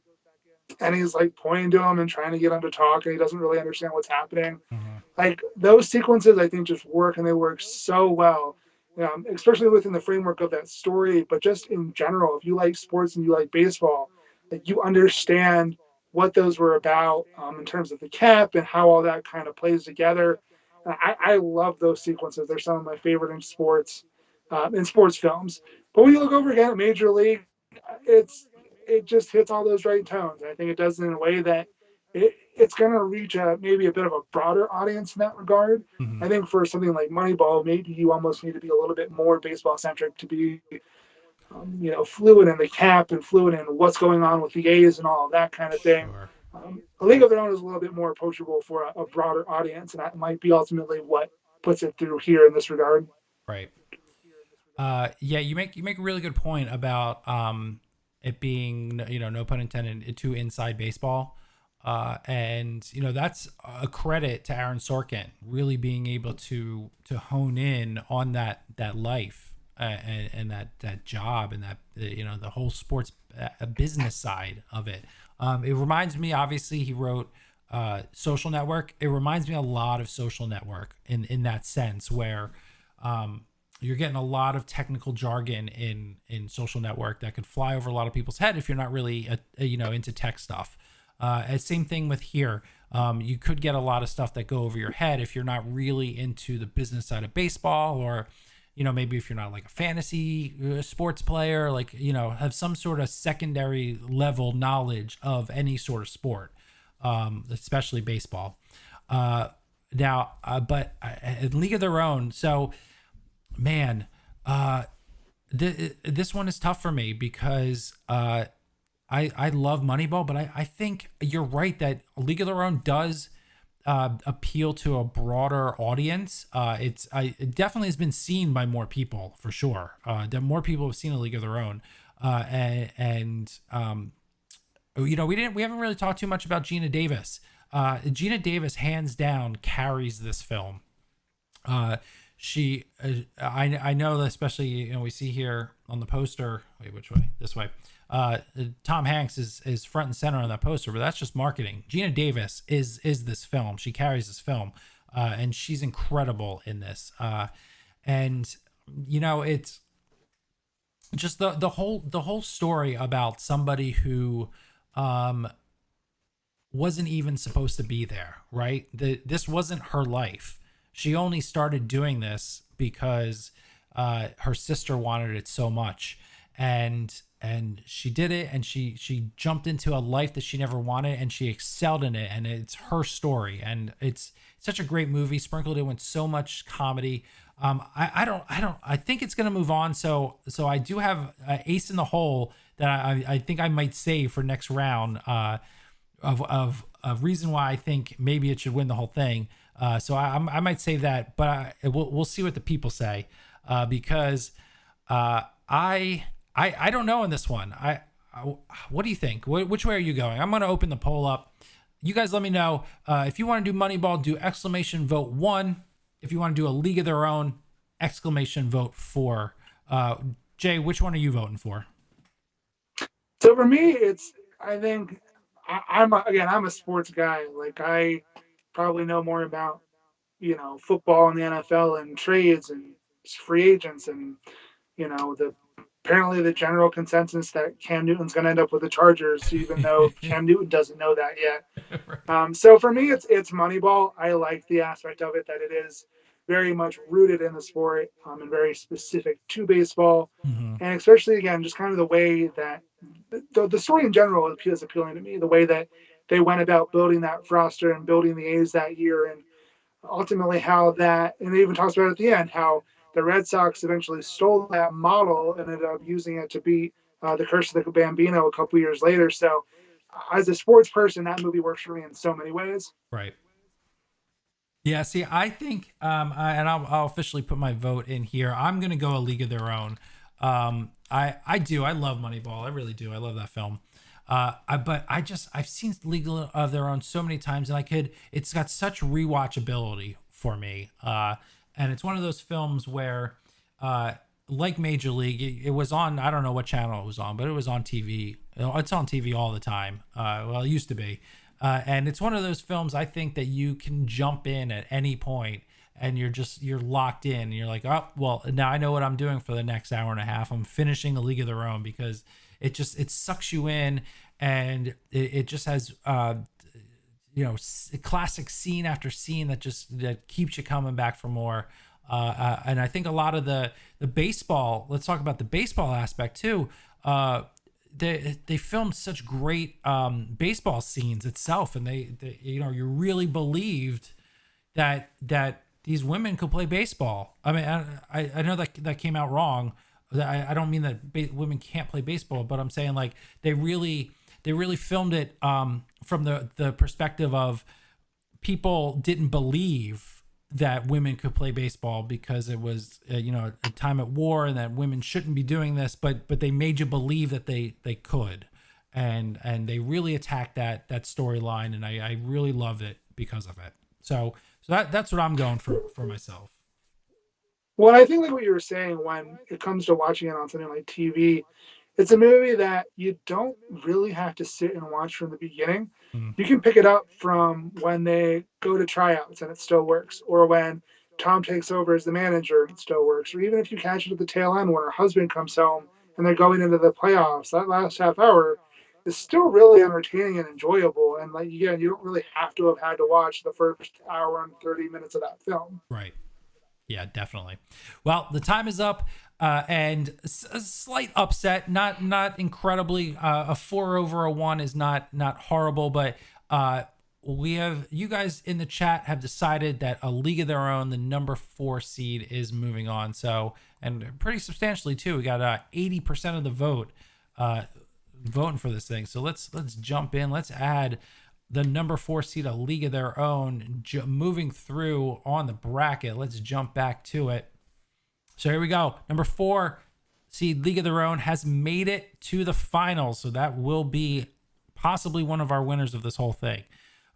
And he's like pointing to him and trying to get him to talk, and he doesn't really understand what's happening. Mm-hmm. Like those sequences, I think just work, and they work so well, especially within the framework of that story. But just in general, if you like sports and you like baseball, like you understand what those were about in terms of the cap and how all that kind of plays together. I love those sequences. They're some of my favorite in sports films. But when you look over again at Major League, it just hits all those right tones. I think it does it in a way that it's going to reach maybe a bit of a broader audience in that regard. Mm-hmm. I think for something like Moneyball, maybe you almost need to be a little bit more baseball centric to be, fluid in the cap and fluid in what's going on with the A's and all of that kind of thing. Sure. A League of Their Own is a little bit more approachable for a broader audience, and that might be ultimately what puts it through here in this regard. Right. Yeah, you make a really good point about it being, no pun intended, too inside baseball. And that's a credit to Aaron Sorkin really being able to hone in on that life and that job and that the whole sports business side of it. It reminds me, obviously he wrote Social Network. It reminds me a lot of Social Network in that sense where you're getting a lot of technical jargon in Social Network that could fly over a lot of people's head if you're not really into tech stuff. Same thing with here. You could get a lot of stuff that go over your head if you're not really into the business side of baseball, or maybe if you're not like a fantasy sports player, like have some sort of secondary level knowledge of any sort of sport, especially baseball. But League of Their Own. So, man, this one is tough for me because I love Moneyball, but I think you're right that League of Their Own does appeal to a broader audience. It definitely has been seen by more people for sure. That more people have seen A League of Their Own, you know, we haven't really talked too much about Gina Davis. Gina Davis, hands down, carries this film. I know that, especially, you know, we see here on the poster. Wait, which way? This way. Tom Hanks is front and center on that poster, but that's just marketing. Gina Davis is this film. She carries this film, and she's incredible in this. And you know, it's just the whole story about somebody who wasn't even supposed to be there, right? This wasn't her life. She only started doing this because her sister wanted it so much, and she did it, and she jumped into a life that she never wanted, and she excelled in it, and it's her story, and it's such a great movie, sprinkled in with so much comedy. I think it's gonna move on, so I do have an ace in the hole that I think I might save for next round, of reason why I think maybe it should win the whole thing. So I might save that, but we'll see what the people say, because I don't know in this one. What do you think? Which way are you going? I'm going to open the poll up. You guys let me know. If you want to do Moneyball, do exclamation vote 1. If you want to do A League of Their Own, exclamation vote 4. Jay, which one are you voting for? So for me, I think I'm a sports guy. Like, I probably know more about, you know, football and the NFL and trades and free agents, and, you know, apparently the general consensus that Cam Newton's going to end up with the Chargers, even though Cam Newton doesn't know that yet. Right. So for me, it's Moneyball. I like the aspect of it that it is very much rooted in the sport, and very specific to baseball. Mm-hmm. And especially, again, just kind of the way that the story in general is appealing to me. The way that they went about building that roster and building the A's that year, and ultimately how that, and it even talks about at the end, how the Red Sox eventually stole that model and ended up using it to beat the Curse of the Bambino a couple years later. So as a sports person, that movie works for me in so many ways. Right. Yeah, see, I think, I'll officially put my vote in here. I'm going to go A League of Their Own. I love Moneyball. I really do. I love that film. But I've seen League of Their Own so many times, and it's got such rewatchability for me. And it's one of those films where, like Major League, it was on, I don't know what channel it was on, but it was on TV. It's on TV all the time. Well, it used to be. And it's one of those films, I think, that you can jump in at any point, and you're locked in, and you're like, oh, well, now I know what I'm doing for the next hour and a half. I'm finishing A League of Their Own, because it sucks you in, and it just has, classic scene after scene that keeps you coming back for more. And I think a lot of the baseball, let's talk about the baseball aspect too. They filmed such great baseball scenes itself, and they you really believed that these women could play baseball. I mean, I know that came out wrong. I don't mean that women can't play baseball, but I'm saying, like, they really filmed it from the perspective of people didn't believe that women could play baseball because it was a time at war, and that women shouldn't be doing this, but they made you believe that they could, and they really attacked that storyline, and I really loved it because of it. So that's what I'm going for myself. Well, I think, like what you were saying, when it comes to watching it on something like TV, it's a movie that you don't really have to sit and watch from the beginning. Mm. You can pick it up from when they go to tryouts and it still works, or when Tom takes over as the manager and it still works, or even if you catch it at the tail end when her husband comes home and they're going into the playoffs. That last half hour is still really entertaining and enjoyable. And, like, again, you don't really have to have had to watch the first hour and 30 minutes of that film. Right. Yeah, definitely. Well, the time is up, and a slight upset, not incredibly. A 4 over a 1 is not horrible, but you guys in the chat have decided that A League of Their Own, the number 4 seed, is moving on. So, and pretty substantially too. We got 80% of the vote voting for this thing. So let's jump in. Let's add the number 4 seed, A League of Their Own, moving through on the bracket. Let's jump back to it. So here we go. Number 4 seed, League of Their Own, has made it to the finals. So that will be possibly one of our winners of this whole thing.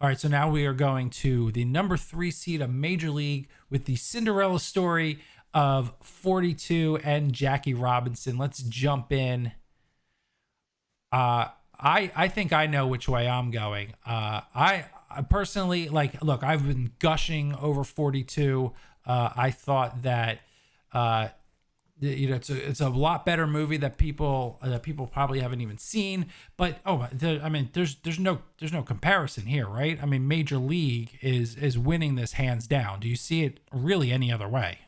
All right, so now we are going to the number 3 seed of Major League with the Cinderella story of 42 and Jackie Robinson. Let's jump in. I think I know which way I'm going. I personally, like, look, I've been gushing over 42. I thought that it's a lot better movie that people probably haven't even seen. But there's no comparison here, right? I mean, Major League is winning this hands down. Do you see it really any other way?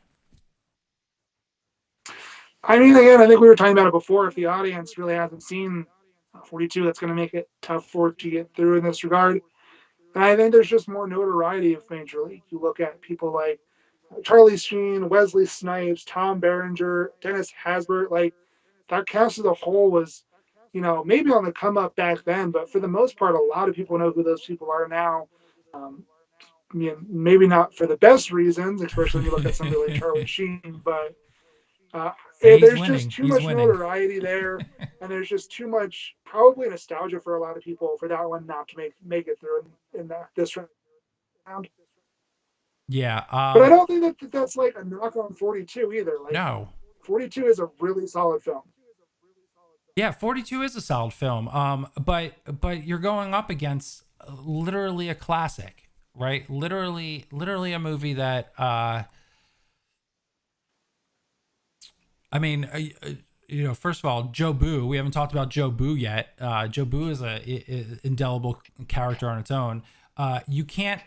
I mean, again, I think we were talking about it before. If the audience really hasn't seen 42, that's going to make it tough for it to get through in this regard. And I think there's just more notoriety of Major League. You look at people like Charlie Sheen, Wesley Snipes, Tom Berenger, Dennis Haysbert. Like, that cast as a whole was, maybe on the come up back then, but for the most part, a lot of people know who those people are now. Maybe not for the best reasons, especially when you look at somebody like Charlie Sheen, but there's just too much notoriety there, and there's just too much probably nostalgia for a lot of people for that one not to make it through in this round. Yeah, but I don't think that's like a knock on 42 either. Like, no, 42 is a really solid film. Yeah, 42 is a solid film. But you're going up against literally a classic, right? Literally a movie that first of all, Joe Boo. We haven't talked about Joe Boo yet. Joe Boo is a indelible character on its own. You can't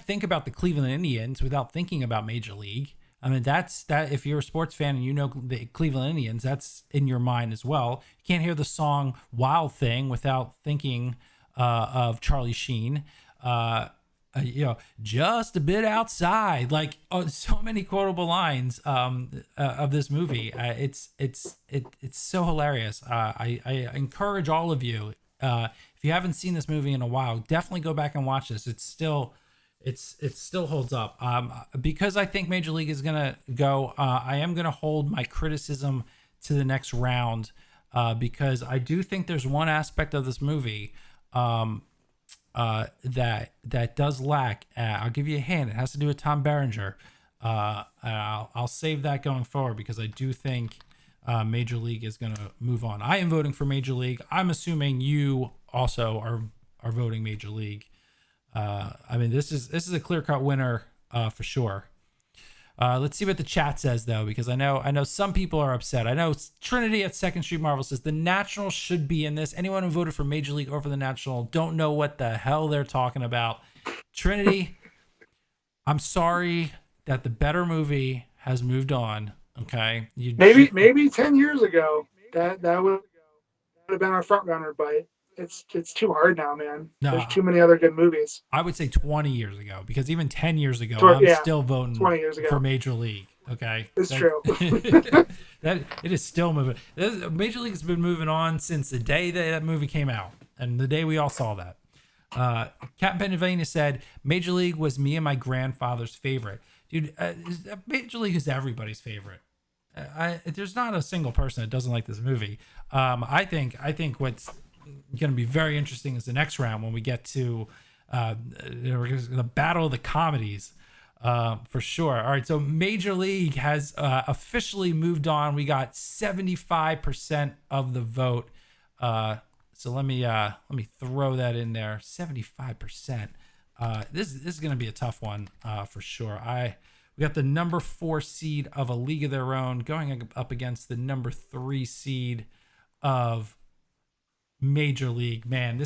think about the Cleveland Indians without thinking about Major League. I mean, that's that. If you're a sports fan and you know the Cleveland Indians, that's in your mind as well. You can't hear the song "Wild Thing" without thinking of Charlie Sheen. Just a bit outside. Like, so many quotable lines of this movie. It's so hilarious. I encourage all of you, if you haven't seen this movie in a while, definitely go back and watch this. It still holds up. Because I think Major League is gonna go. I am gonna hold my criticism to the next round, because I do think there's one aspect of this movie that does lack. I'll give you a hint. It has to do with Tom Berenger. I'll save that going forward because I do think Major League is going to move on. I am voting for Major League. I'm assuming you also are voting Major League. This is a clear-cut winner for sure. Let's see what the chat says, though, because I know some people are upset. I know Trinity at Second Street Marvel says the National should be in this. Anyone who voted for Major League over the National don't know what the hell they're talking about. Trinity, I'm sorry that the better movie has moved on. Okay, maybe 10 years ago that would have been our front runner, but it's too hard now, man. No, there's too many other good movies. I would say 20 years ago, because even 10 years ago, I'm still voting 20 years ago for Major League. Okay, it's true. That it is still moving. Major League has been moving on since the day that movie came out, and the day we all saw that. Captain Pennsylvania said Major League was me and my grandfather's favorite. Dude, Major League is everybody's favorite. There's not a single person that doesn't like this movie. I think what's going to be very interesting is the next round when we get to the battle of the comedies, for sure. All right, so Major League has officially moved on. We got 75% of the vote. So let me throw that in there. 75%. This is going to be a tough one for sure. We got the number 4 seed of A League of Their Own going up against the number 3 seed of Major League. Man,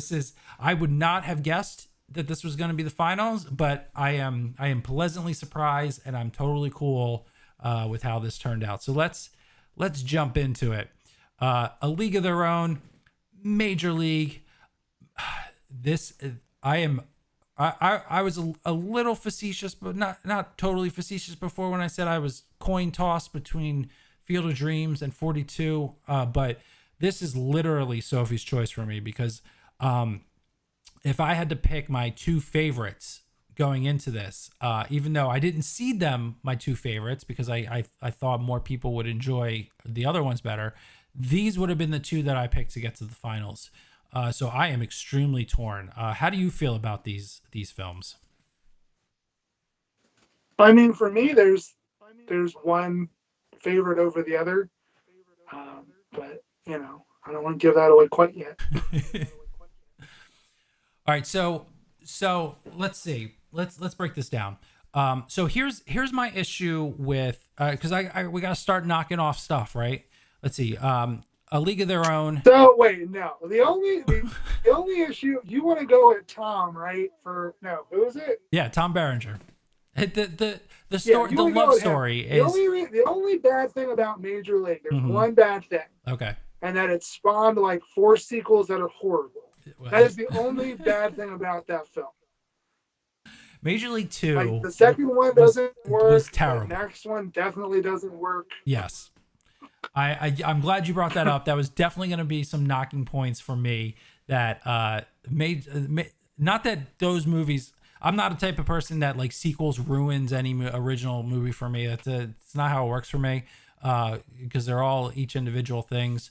I would not have guessed that this was going to be the finals, but I am pleasantly surprised, and I'm totally cool with how this turned out. So let's jump into it. A League of Their Own, Major League. I was a little facetious, but not totally facetious before when I said I was coin tossed between Field of Dreams and 42, but this is literally Sophie's choice for me because if I had to pick my two favorites going into this, even though I didn't seed them my two favorites because I thought more people would enjoy the other ones better, these would have been the two that I picked to get to the finals. So I am extremely torn. How do you feel about these films? I mean, for me, there's one favorite over the other, but I don't want to give that away quite yet. All right, so let's see. Let's break this down. So here's my issue with because we got to start knocking off stuff, right? Let's see. A League of Their Own. So wait, no. The only issue you want to go with Tom, right? Who is it? Yeah, Tom Berenger. The story, the love story is the only bad thing about Major League. There's one bad thing. Okay. And that it spawned like 4 sequels that are horrible. That is the only bad thing about that film. Major League 2. Like, the second one doesn't work. Was terrible. The next one definitely doesn't work. Yes. I'm glad you brought that up. That was definitely going to be some knocking points for me that made not that those movies. I'm not a type of person that like sequels ruins any original movie for me. It's not how it works for me because they're all each individual things.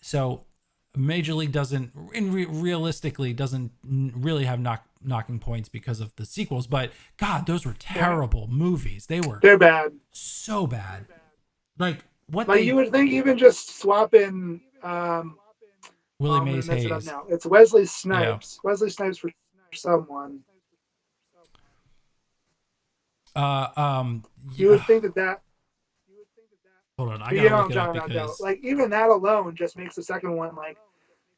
So Major League doesn't realistically doesn't really have knocking points because of the sequels. But God, those were terrible movies. They're bad. So bad. Like what? Like you would think even just swapping Willie Mays Hayes. It up now. It's Wesley Snipes. Yeah. Wesley Snipes for someone. You would think that. Hold on, I gotta look it up because like even that alone just makes the second one like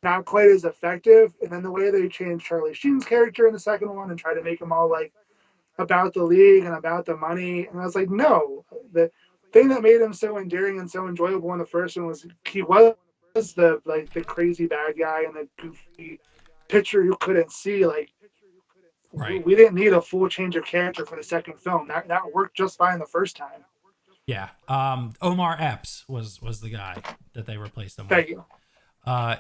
not quite as effective. And then the way they changed Charlie Sheen's character in the second one and try to make him all like about the league and about the money, and I was like, no. The thing that made him so endearing and so enjoyable in the first one was he was the crazy bad guy and the goofy pitcher you couldn't see. Like, right. We didn't need a full change of character for the second film. That worked just fine the first time. Yeah. Omar Epps was the guy that they replaced him with. Thank you.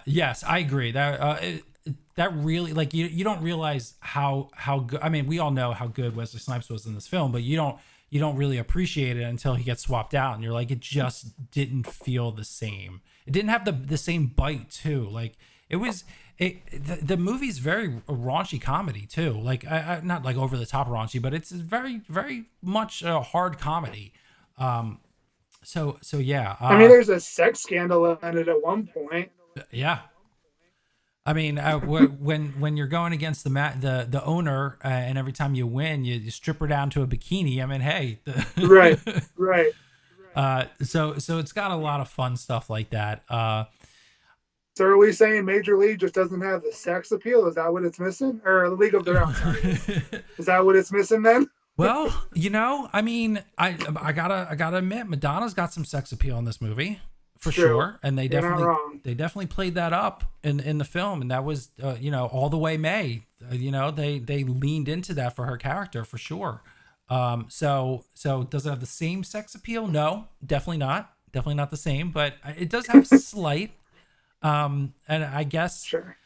Yes, I agree. That really, like, you don't realize how good. I mean, we all know how good Wesley Snipes was in this film, but you don't really appreciate it until he gets swapped out, and you're like, it just didn't feel the same. It didn't have the same bite too. Like the movie's very raunchy comedy too. Like not like over the top raunchy, but it's very very much a hard comedy. So yeah. I mean, there's a sex scandal in it at one point. Yeah. I mean, when you're going against the owner, and every time you win, you strip her down to a bikini. I mean, hey. Right. So it's got a lot of fun stuff like that. So are we saying Major League just doesn't have the sex appeal? Is that what it's missing? Or League of Their Own? Sorry. Is that what it's missing then? Well, I mean, I gotta admit, Madonna's got some sex appeal in this movie. For sure, and they definitely played that up in the film, and that was all the way May. They leaned into that for her character for sure. So does it have the same sex appeal? No, definitely not the same, but it does have slight. And I guess sure.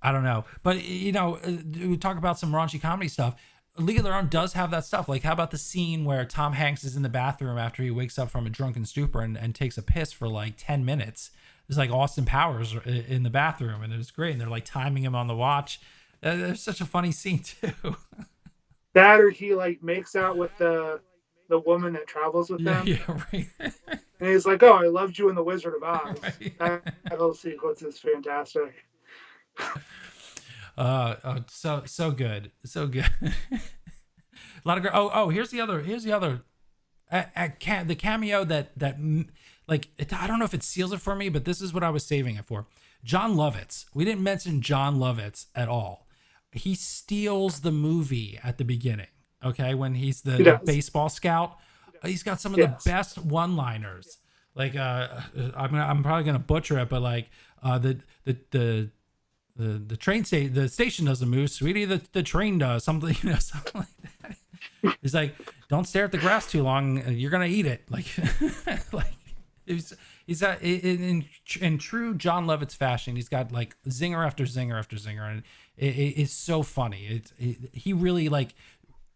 I don't know, but we talk about some raunchy comedy stuff. League of Their Own does have that stuff. Like, how about the scene where Tom Hanks is in the bathroom after he wakes up from a drunken stupor and takes a piss for like 10 minutes? It's like Austin Powers in the bathroom, and it was great. And they're like timing him on the watch. There's such a funny scene too. That, or he like makes out with the woman that travels with them. Yeah, right. And he's like, "Oh, I loved you in The Wizard of Oz." Right. That whole sequence is fantastic. So good. A lot of great. Here's the other the cameo that like I don't know if it seals it for me, but this is what I was saving it for. John Lovitz. We didn't mention John Lovitz at all. He steals the movie at the beginning. Okay, when he's the baseball scout, he's got some of the best one-liners. Like I'm probably gonna butcher it, but like the train station, the station doesn't move, sweetie. The train does something, something like that. He's like, don't stare at the grass too long. You're gonna eat it. Like in true John Lovitz fashion. He's got like zinger after zinger after zinger, and it's so funny. He really like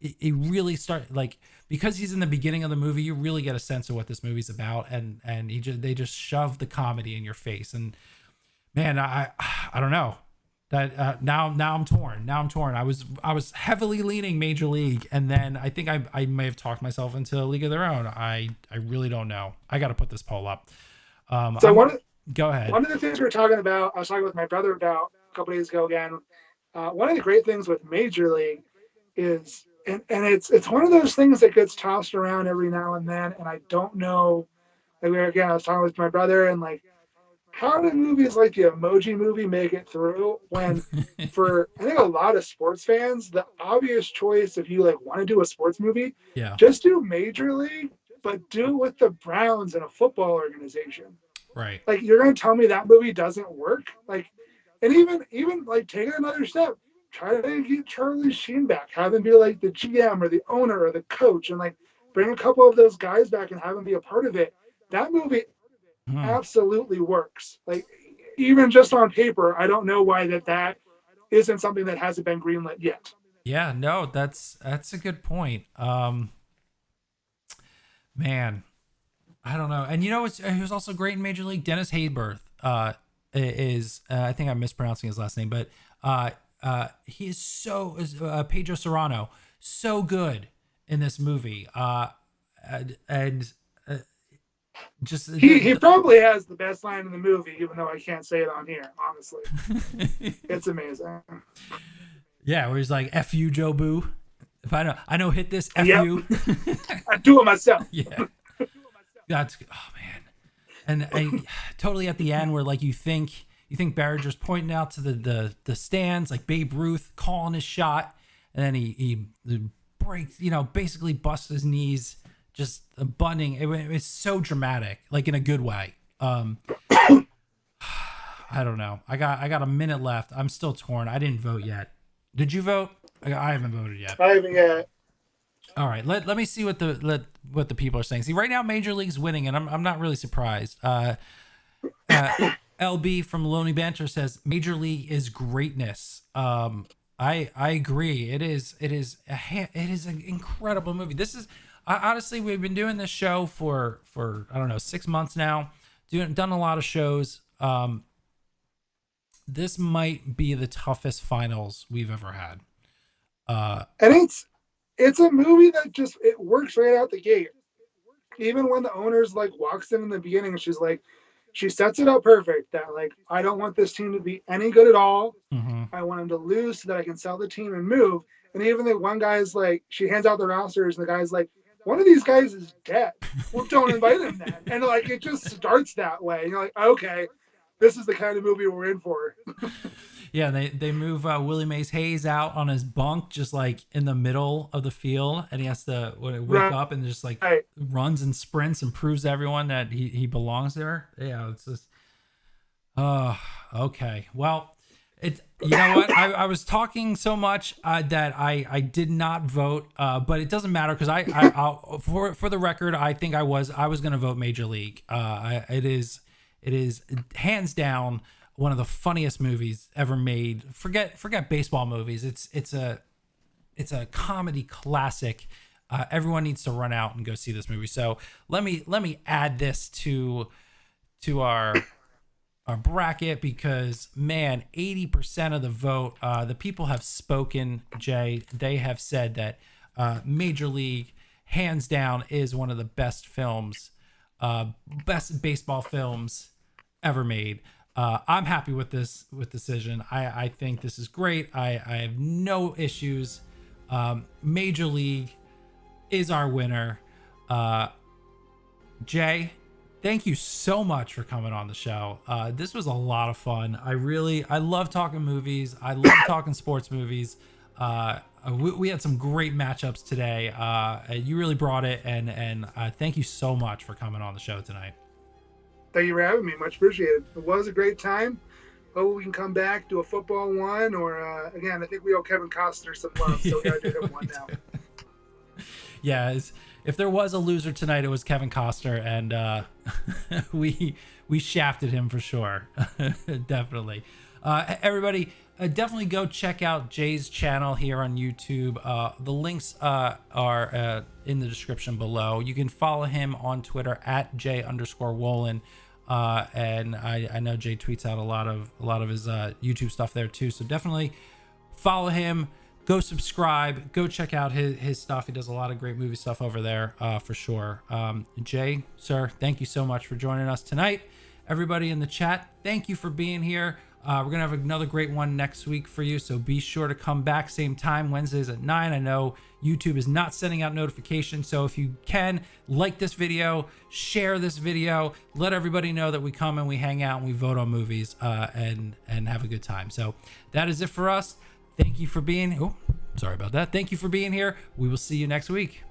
it really start like, because he's in the beginning of the movie, you really get a sense of what this movie's about, and they just shove the comedy in your face. And man, I don't know. That now I'm torn. I was heavily leaning Major League, and then I think I may have talked myself into a League of Their Own. I really don't know. I got to put this poll up. Go ahead. One of the things we were talking about, I was talking with my brother about a couple days ago again. One of the great things with Major League is, and it's one of those things that gets tossed around every now and then, and I don't know. Like, I was talking with my brother, and like, how do movies like the Emoji Movie make it through when, for I think a lot of sports fans, the obvious choice, if you like want to do a sports movie, just do Major League, but do it with the Browns and a football organization. Right. Like, you're gonna tell me that movie doesn't work? Like, and even like take it another step, try to get Charlie Sheen back, have him be like the GM or the owner or the coach, and like bring a couple of those guys back and have him be a part of it. That movie absolutely works. Like, even just on paper, I don't know why that isn't something that hasn't been greenlit yet. Yeah, no, that's a good point. Man, I don't know. And he was also great in Major League. Dennis Haysbert is I think I'm mispronouncing his last name, but he is Pedro Serrano, so good in this movie. Just he probably has the best line in the movie, even though I can't say it on here, honestly. It's amazing. Yeah, where he's like, "F you, Joe Boo. If I know hit this, F you." I do it myself. Yeah. That's, oh man. And I totally at the end where like you think Barringer's pointing out to the stands, like Babe Ruth calling his shot, and then he breaks, basically busts his knees, just bunting. It's so dramatic, like in a good way. I don't know. I got a minute left. I'm still torn. I didn't vote yet. Did you vote? I haven't voted yet. I haven't yet. All right, let me see what the people are saying. See, right now Major League's winning, and I'm not really surprised. LB from Lonely Banter says Major League is greatness. I agree. It is an incredible movie. This is honestly, we've been doing this show for I don't know, 6 months now. Done a lot of shows. This might be the toughest finals we've ever had. And it's a movie that just, it works right out the gate. Even when the owner's like walks in the beginning, she's like, she sets it up perfect that like, I don't want this team to be any good at all. Mm-hmm. I want them to lose so that I can sell the team and move. And even the one guy's like, she hands out the rosters and the guy's like, one of these guys is dead. Well, don't invite him then. And like, it just starts that way. And you're like, okay, this is the kind of movie we're in for. Yeah, they move Willie Mays Hayes out on his bunk, just like in the middle of the field, and he has to wake up and just like runs and sprints and proves to everyone that he belongs there. Yeah, it's just, okay. Well, you know what? I was talking so much that I did not vote, but it doesn't matter because I'll for the record, I think I was going to vote Major League. It is hands down one of the funniest movies ever made. Forget baseball movies. It's a comedy classic. Everyone needs to run out and go see this movie. So let me add this to our bracket because man, 80% of the vote, the people have spoken. Jay, they have said that Major League hands down is one of the best films, best baseball films ever made. I'm happy with this decision. I think this is great. I have no issues. Major League is our winner. Jay, thank you so much for coming on the show. This was a lot of fun. I love talking movies. I love talking sports movies. We had some great matchups today. You really brought it, and thank you so much for coming on the show tonight. Thank you for having me. Much appreciated. It was a great time. Hope we can come back, do a football one, or again, I think we owe Kevin Costner some love, so we gotta do him one now. Yeah, if there was a loser tonight, it was Kevin Costner, and we shafted him for sure. Definitely. Everybody, definitely go check out Jay's channel here on YouTube. The links are in the description below. You can follow him on Twitter at J_Wolin. And I know Jay tweets out a lot of his YouTube stuff there too. So definitely follow him. Go subscribe. Go check out his stuff. He does a lot of great movie stuff over there for sure. Jay, sir, thank you so much for joining us tonight. Everybody in the chat, thank you for being here. We're going to have another great one next week for you, so be sure to come back same time, Wednesdays at 9. I know YouTube is not sending out notifications, so if you can, like this video, share this video, let everybody know that we come and we hang out and we vote on movies and have a good time. So that is it for us. Thank you for being... Oh, sorry about that. Thank you for being here. We will see you next week.